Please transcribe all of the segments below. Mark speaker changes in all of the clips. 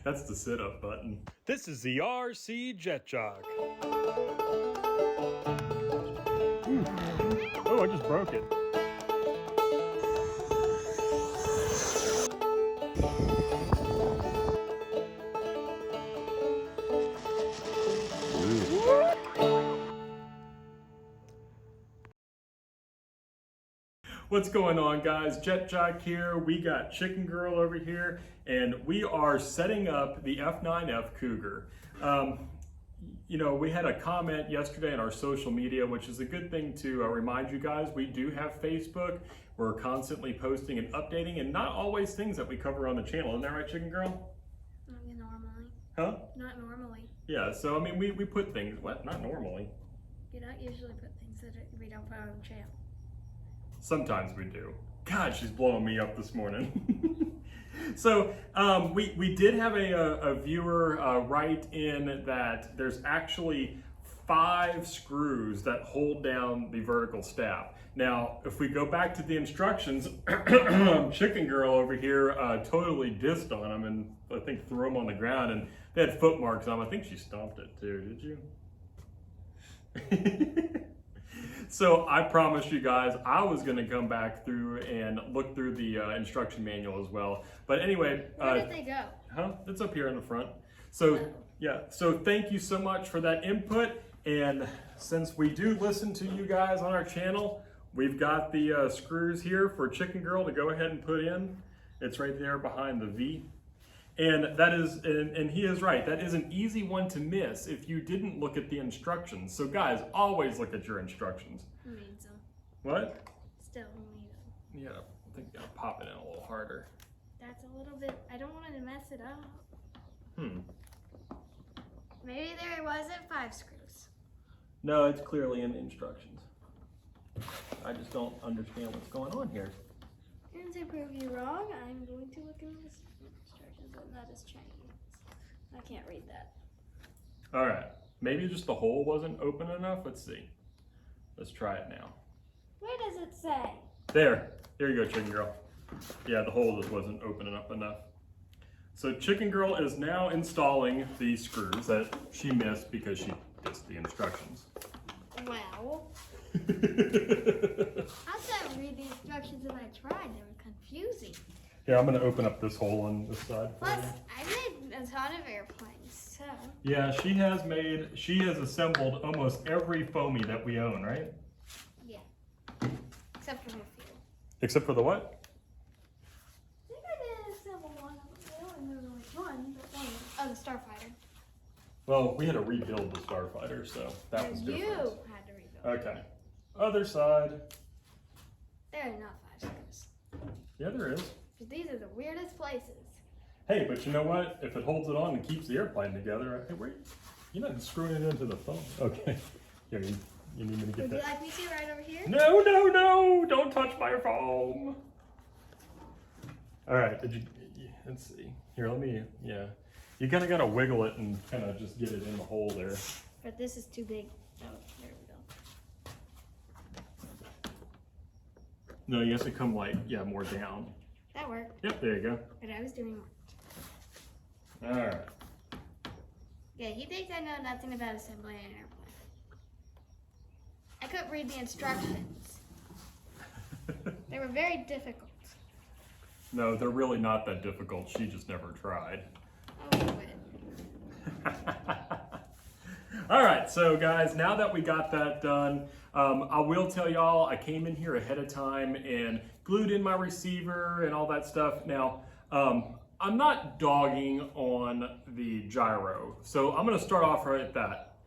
Speaker 1: That's the sit-up button. This is the RC Jet Jog. Oh, I just broke it. What's going on, guys? Jet Jog here. We got Chicken Girl over here, and we are setting up the F9F Cougar. You know, we had a comment yesterday on our social media, which is a good thing to remind you guys. We do have Facebook. We're constantly posting and updating, and not always things that we cover on the channel. Isn't that right, Chicken Girl?
Speaker 2: Not normally.
Speaker 1: Huh?
Speaker 2: Not normally.
Speaker 1: Yeah, so I mean, we put things, what? Not normally.
Speaker 2: You don't usually put things that we don't put on the channel.
Speaker 1: Sometimes we do. God, she's blowing me up this morning. So we did have a viewer write in that there's actually 5 screws that hold down the vertical staff. Now, if we go back to the instructions, Chicken Girl over here totally dissed on them and I think threw them on the ground, and they had foot marks on them. I think she stomped it too, did you? So I promised you guys I was going to come back through and look through the instruction manual as well. But anyway,
Speaker 2: where did they go?
Speaker 1: Huh? It's up here in the front. So yeah, so thank you so much for that input. And since we do listen to you guys on our channel, we've got the screws here for Chicken Girl to go ahead and put in. It's right there behind the V. And that is, and he is right, that is an easy one to miss if you didn't look at the instructions. So guys, always look at your instructions.
Speaker 2: Who needs them?
Speaker 1: What?
Speaker 2: Still, who needs them?
Speaker 1: Yeah, I think you gotta pop it in a little harder.
Speaker 2: That's a little bit, I don't want to mess it up. Maybe there wasn't 5 screws.
Speaker 1: No, it's clearly in the instructions. I just don't understand what's going on here.
Speaker 2: And to prove you wrong, I'm going to look in the instructions, and that is Chinese. I can't read that.
Speaker 1: All right, maybe just the hole wasn't open enough. Let's see. Let's try it now.
Speaker 2: Where does it say?
Speaker 1: There you go, Chicken Girl. Yeah, the hole just wasn't open enough. So Chicken Girl is now installing the screws that she missed because she missed the instructions.
Speaker 2: Well, I couldn't read the instructions and I tried. They were confusing.
Speaker 1: Yeah, I'm gonna open up this hole on this side.
Speaker 2: Plus, I made a ton of airplanes, so.
Speaker 1: Yeah, she has assembled almost every foamy that we own, right?
Speaker 2: Yeah. Except for a few.
Speaker 1: Except for the what?
Speaker 2: I think I did assemble one of them. I don't remember which one, but one. Oh, the Starfighter.
Speaker 1: Well, we had to rebuild the Starfighter, so that was different.
Speaker 2: You had to rebuild.
Speaker 1: Okay. Other side.
Speaker 2: There are not 5 screws.
Speaker 1: Yeah, there is.
Speaker 2: Because these are the weirdest places.
Speaker 1: Hey, but you know what? If it holds it on and keeps the airplane together, hey, wait, you're not screwing it into the foam. Okay. Here, you need me to get
Speaker 2: Would
Speaker 1: that.
Speaker 2: you like me to right over here?
Speaker 1: No, no, no! Don't touch my foam. All right. Let's see. Here, let me. Yeah. You kind of got to wiggle it and kind of just get it in the hole there.
Speaker 2: But this is too big. Oh, there we go.
Speaker 1: No, you have to come like, more down.
Speaker 2: That worked.
Speaker 1: Yep, there you go.
Speaker 2: But I was doing work.
Speaker 1: All right.
Speaker 2: Yeah, he thinks I know nothing about assembling an airplane. I couldn't read the instructions. They were very difficult.
Speaker 1: No, they're really not that difficult. She just never tried.
Speaker 2: Oh, quit.
Speaker 1: All right, so guys, now that we got that done, I will tell y'all, I came in here ahead of time and glued in my receiver and all that stuff. Now, I'm not dogging on the gyro, so I'm gonna start off right at that.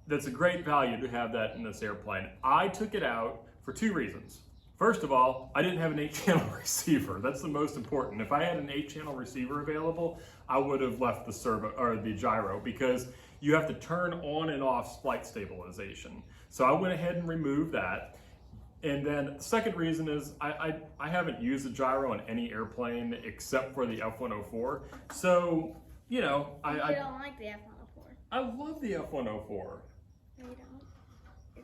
Speaker 1: That's a great value to have that in this airplane. I took it out for 2 reasons. First of all, I didn't have an 8-channel receiver. That's the most important. If I had an 8-channel receiver available, I would have left the servo or the gyro, because you have to turn on and off flight stabilization. So I went ahead and removed that. And then the second reason is I haven't used the gyro on any airplane except for the F104. So, you know,
Speaker 2: You don't like the F104.
Speaker 1: I love the F104.
Speaker 2: No, you don't.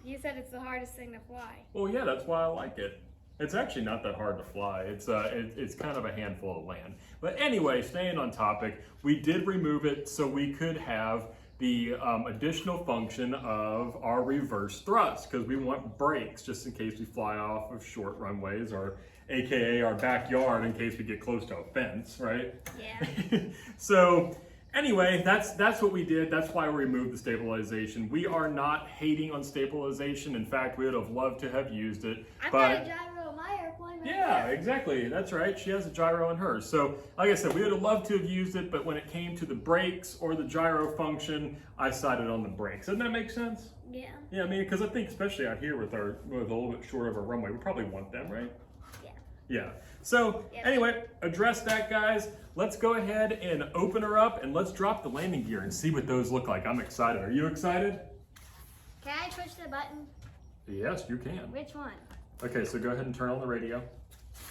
Speaker 2: You said it's the hardest thing to fly.
Speaker 1: Well, yeah, that's why I like it. It's actually not that hard to fly. It's kind of a handful of land. But anyway, staying on topic, we did remove it so we could have the additional function of our reverse thrust, because we want brakes just in case we fly off of short runways, or AKA our backyard in case we get close to a fence, right?
Speaker 2: Yeah.
Speaker 1: So anyway, that's what we did. That's why we removed the stabilization. We are not hating on stabilization. In fact, we would have loved to have used it.
Speaker 2: I've got a gyro on my airplane right
Speaker 1: Yeah,
Speaker 2: there.
Speaker 1: exactly. That's right. She has a gyro on hers. So like I said, we would have loved to have used it, but when it came to the brakes or the gyro function, I sided on the brakes. Doesn't that make sense?
Speaker 2: Yeah.
Speaker 1: Yeah, I mean, because I think especially out here with a little bit short of a runway, we probably want them, right?
Speaker 2: Yeah.
Speaker 1: Yeah. So
Speaker 2: Yeah.
Speaker 1: anyway, address that, guys. Let's go ahead and open her up and let's drop the landing gear and see what those look like. I'm excited. Are you excited?
Speaker 2: Can I push the button?
Speaker 1: Yes, you can.
Speaker 2: Which one?
Speaker 1: Okay, so go ahead and turn on the radio.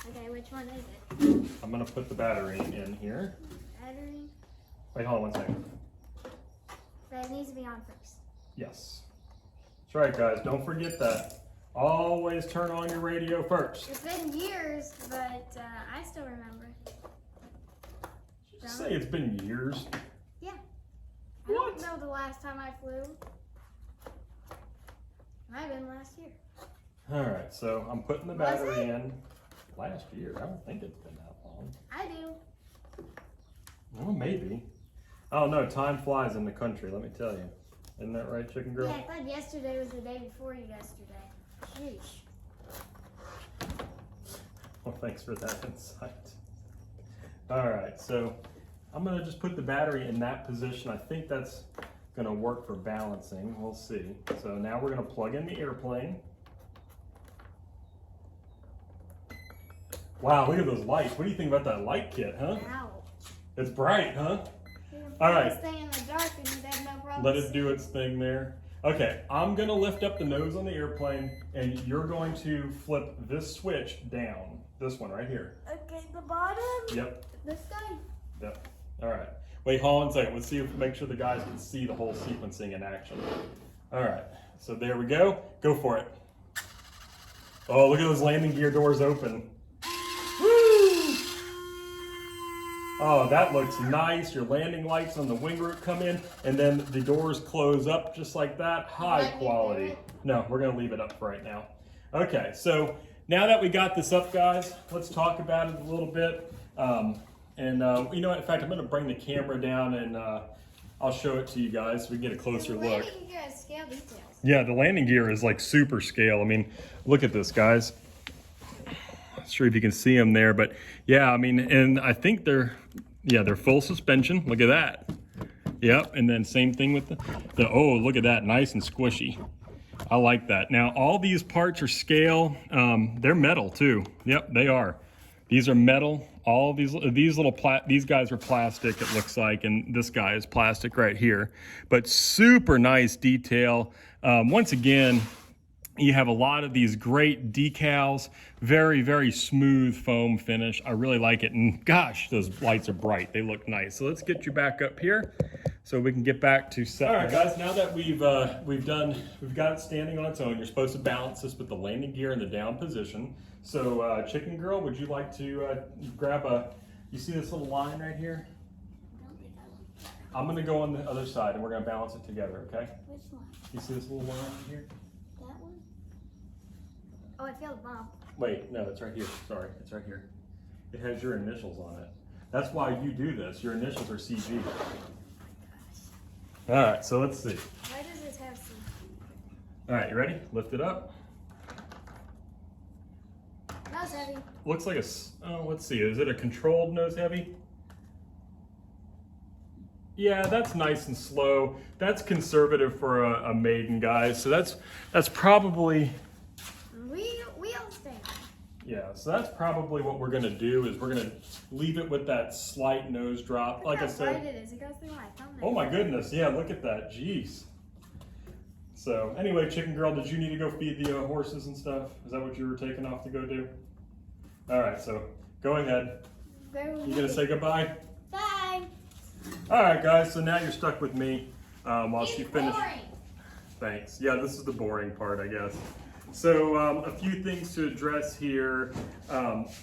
Speaker 2: Okay, which one is it?
Speaker 1: I'm gonna put the battery in here.
Speaker 2: Battery.
Speaker 1: Wait, hold on 1 second.
Speaker 2: But it needs to be on first.
Speaker 1: Yes. That's right, guys. Don't forget that. Always turn on your radio first.
Speaker 2: It's been years, but I still remember.
Speaker 1: Say it's been years.
Speaker 2: Yeah. I
Speaker 1: What?
Speaker 2: don't know the last time I flew. Might have been last year.
Speaker 1: All right, so I'm putting the
Speaker 2: Was
Speaker 1: battery
Speaker 2: it?
Speaker 1: in. Last year. I don't think it's been that long.
Speaker 2: I do.
Speaker 1: Well, maybe. Oh no, time flies in the country, let me tell you. Isn't that right, Chicken Girl?
Speaker 2: Yeah, I thought yesterday was the day before yesterday. Sheesh.
Speaker 1: Well, thanks for that insight. All right, so I'm gonna just put the battery in that position. I think that's gonna work for balancing. We'll see. So now we're gonna plug in the airplane. Wow, look at those lights. What do you think about that light kit, huh?
Speaker 2: Ow.
Speaker 1: It's bright, huh?
Speaker 2: You can
Speaker 1: All
Speaker 2: put
Speaker 1: right.
Speaker 2: this thing in the dark and you'd have no problem.
Speaker 1: Let it do its thing there. Okay, I'm gonna lift up the nose on the airplane and you're going to flip this switch down. This one right here.
Speaker 2: Okay, the bottom?
Speaker 1: Yep,
Speaker 2: This guy?
Speaker 1: yep. All right. Wait, hold on a second. Let's see if make sure the guys can see the whole sequencing in action. All right, so there we go. Go for it. Oh, look at those landing gear doors open. Woo! Oh, that looks nice. Your landing lights on the wing root come in, and then the doors close up just like that. High quality. No, we're gonna leave it up for right now. Okay, so now that we got this up, guys, let's talk about it a little bit. You know what, in fact, I'm gonna bring the camera down and I'll show it to you guys so we get a closer look.
Speaker 2: Landing gear has scale details.
Speaker 1: Yeah, the landing gear is like super scale. I mean, look at this, guys. Not sure if you can see them there, but yeah, I mean, and I think they're full suspension. Look at that. Yep, and then same thing with the oh, look at that, nice and squishy. I like that. Now, all these parts are scale. They're metal too. Yep, they are. These are metal. All these these guys are plastic, it looks like, and this guy is plastic right here. But super nice detail. Once again, you have a lot of these great decals, very, very smooth foam finish. I really like it. And gosh, those lights are bright. They look nice. So let's get you back up here so we can get back to set. All right, guys, now that we've got it standing on its own, you're supposed to balance this with the landing gear in the down position. So Chicken Girl, would you like to grab you see this little line right here? I'm gonna go on the other side and we're gonna balance it together, okay?
Speaker 2: Which one?
Speaker 1: You see this little line right here?
Speaker 2: That one? Oh, I feel the bump.
Speaker 1: Wait, no, it's right here. Sorry, it's right here. It has your initials on it. That's why you do this. Your initials are CG. All right, so let's see.
Speaker 2: Why does this have some?
Speaker 1: All right, you ready? Lift it up.
Speaker 2: Nose heavy.
Speaker 1: Looks like let's see. Is it a controlled nose heavy? Yeah, that's nice and slow. That's conservative for a maiden, guys. So that's probably.
Speaker 2: Wheel stand.
Speaker 1: Yeah, so that's probably what we're gonna do is we're gonna leave it with that slight nose drop. Like I
Speaker 2: Look how bright
Speaker 1: said.
Speaker 2: it is. It goes through my thumbnail.
Speaker 1: Oh my goodness, yeah, look at that, jeez. So anyway, Chicken Girl, did you need to go feed the horses and stuff? Is that what you were taking off to go do? All right, so go ahead. You gonna say goodbye?
Speaker 2: Bye.
Speaker 1: All right, guys, so now you're stuck with me while she
Speaker 2: It's
Speaker 1: finishes.
Speaker 2: boring.
Speaker 1: Thanks. Yeah, this is the boring part, I guess. So a few things to address here.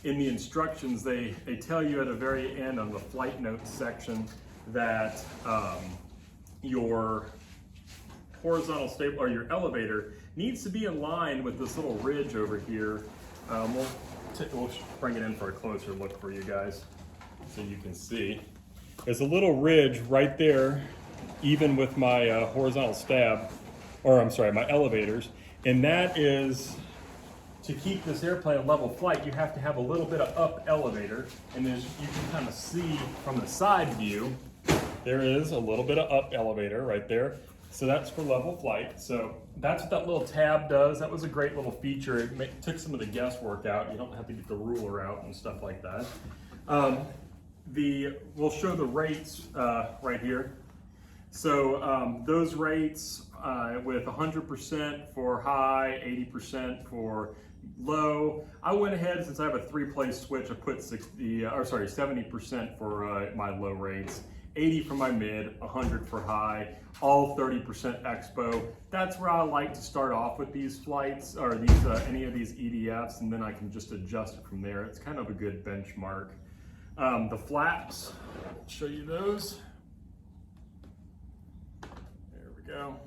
Speaker 1: In the instructions, they tell you at the very end on the flight notes section that your horizontal stable, or your elevator, needs to be in line with this little ridge over here. We'll bring it in for a closer look for you guys so you can see. There's a little ridge right there, even with my horizontal stab, or I'm sorry, my elevators, and that is to keep this airplane a level flight. You have to have a little bit of up elevator, and as you can kind of see from the side view, there is a little bit of up elevator right there. So that's for level flight. So that's what that little tab does. That was a great little feature. It took some of the guesswork out. You don't have to get the ruler out and stuff like that. We'll show the rates right here. So those rates with 100% for high, 80% for low. I went ahead, since I have a 3-place switch, I put 70% for my low rates, 80 for my mid, 100 for high, all 30% expo. That's where I like to start off with these flights, or these any of these EDFs, and then I can just adjust it from there. It's kind of a good benchmark. The flaps, I'll show you those. There we go.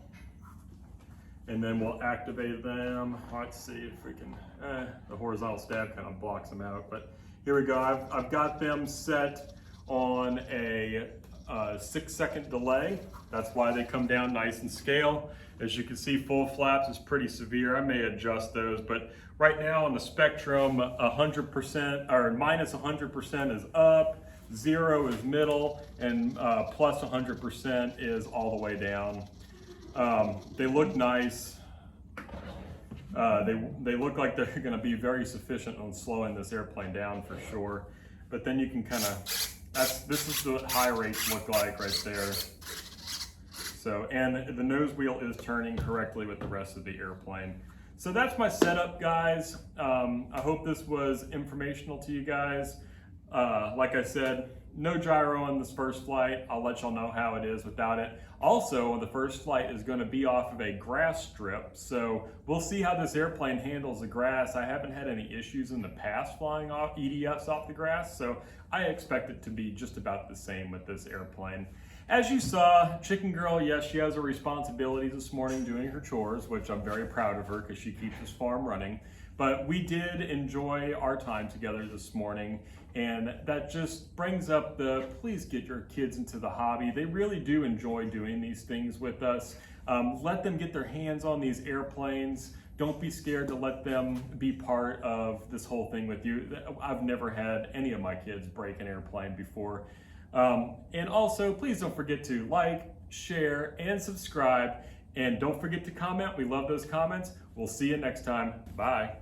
Speaker 1: And then we'll activate them. Let's see if we can, the horizontal stab kind of blocks them out, but here we go. I've got them set on a 6-second delay. That's why they come down nice and scale. As you can see, full flaps is pretty severe. I may adjust those, but right now on the spectrum, 100% or minus 100% is up, 0 is middle, and plus 100% is all the way down. They look nice. They look like they're going to be very sufficient on slowing this airplane down for sure. But then you can kind of, this is what high rates look like right there. So, and the nose wheel is turning correctly with the rest of the airplane. So that's my setup, guys. I hope this was informational to you guys. Like I said, no gyro on this first flight. I'll let y'all know how it is without it. Also, the first flight is going to be off of a grass strip, so we'll see how this airplane handles the grass. I haven't had any issues in the past flying off EDFs off the grass, so I expect it to be just about the same with this airplane. As you saw, Chicken Girl, yes, she has her responsibilities this morning doing her chores, which I'm very proud of her because she keeps this farm running. But we did enjoy our time together this morning, and that just brings up the, please get your kids into the hobby. They really do enjoy doing these things with us. Let them get their hands on these airplanes. Don't be scared to let them be part of this whole thing with you. I've never had any of my kids break an airplane before. And also, please don't forget to like, share, and subscribe. And don't forget to comment. We love those comments. We'll see you next time. Bye.